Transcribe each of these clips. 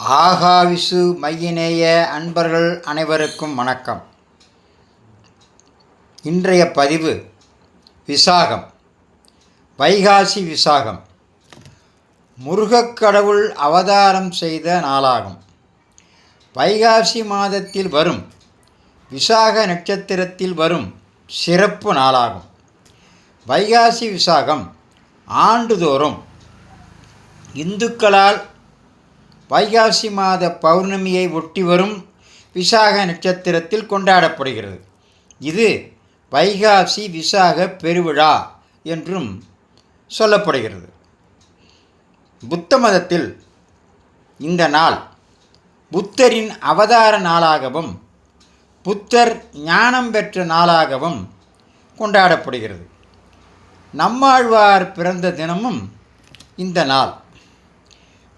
ஆகாவிசு மையினேய அன்பர்கள் அனைவருக்கும் வணக்கம். இன்றைய பதிவு விசாகம், வைகாசி விசாகம். முருகக்கடவுள் அவதாரம் செய்த நாளாகும். வைகாசி மாதத்தில் வரும் விசாக நட்சத்திரத்தில் வரும் சிறப்பு நாளாகும். வைகாசி விசாகம் ஆண்டுதோறும் இந்துக்களால் வைகாசி மாத பௌர்ணமியை ஒட்டி வரும் விசாக நட்சத்திரத்தில் கொண்டாடப்படுகிறது. இது வைகாசி விசாக பெருவிழா என்றும் சொல்லப்படுகிறது. புத்த மதத்தில் இந்த நாள் புத்தரின் அவதார நாளாகவும் புத்தர் ஞானம் பெற்ற நாளாகவும் கொண்டாடப்படுகிறது. நம்மாழ்வார் பிறந்த தினமும் இந்த நாள்.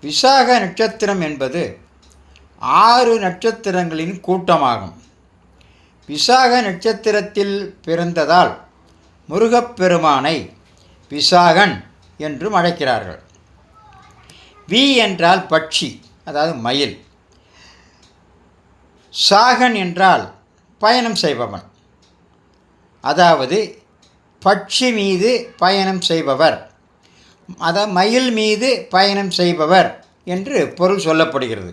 விசாக நட்சத்திரம் என்பது 6 நட்சத்திரங்களின் கூட்டமாகும். விசாக நட்சத்திரத்தில் பிறந்ததால் முருகப்பெருமானை விசாகன் என்றும் அழைக்கிறார்கள். வி என்றால் பட்சி, அதாவது மயில். சாகன் என்றால் பயணம் செய்பவன், அதாவது பட்சி மீது பயணம் செய்பவர், அதாவது மயில் மீது பயணம் செய்பவர் என்று பொருள் சொல்லப்படுகிறது.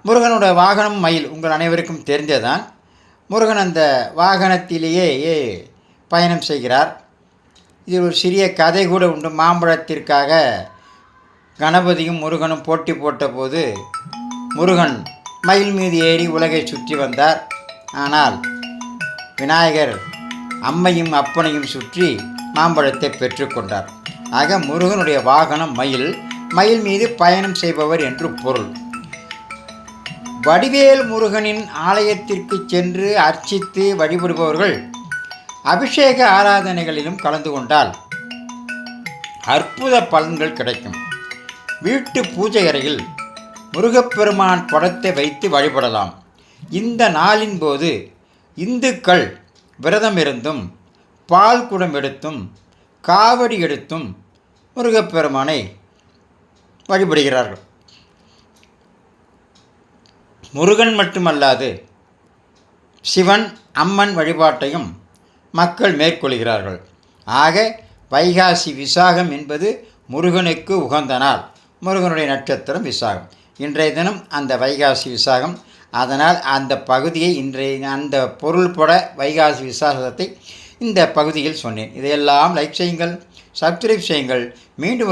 முருகனோட வாகனம் மயில் உங்கள் அனைவருக்கும் தெரிஞ்சதான். முருகன் அந்த வாகனத்திலேயே பயணம் செய்கிறார். இது ஒரு சிறிய கதை கூட உண்டு. மாம்பழத்திற்காக கணபதியும் முருகனும் போட்டி போட்டபோது முருகன் மயில் மீது ஏறி உலகை சுற்றி வந்தார். ஆனால் விநாயகர் அம்மையும் அப்பனையும் சுற்றி மாம்பழத்தை பெற்றுக்கொண்டார். ஆக முருகனுடைய வாகனம் மயில், மயில் மீது பயணம் செய்பவர் என்று பொருள். வடிவேல் முருகனின் ஆலயத்திற்கு சென்று அர்ச்சித்து வழிபடுபவர்கள் அபிஷேக ஆராதனைகளிலும் கலந்து கொண்டால் அற்புத பலன்கள் கிடைக்கும். வீட்டு பூஜை அறையில் முருகப்பெருமான் படத்தை வைத்து வழிபடலாம். இந்த நாளின் போது இந்துக்கள் விரதம் இருந்தும் பால் குடம் எடுத்தும் காவடி எடுத்தும் முருகப்பெருமானை வழிபடுகிறார்கள். முருகன் மட்டுமல்லாது சிவன், அம்மன் வழிபாட்டையும் மக்கள் மேற்கொள்கிறார்கள். ஆக வைகாசி விசாகம் என்பது முருகனுக்கு உகந்த நாள். முருகனுடைய நட்சத்திரம் விசாகம். இன்றைய தினம் அந்த வைகாசி விசாகம். அதனால் அந்த பகுதியை அந்த பொருள்பட வைகாசி விசாகத்தை இந்த பகுதியில் சொன்னேன். இதையெல்லாம் லைக் செய்யுங்கள், சப்ஸ்கிரைப் செய்யுங்கள். மீண்டும்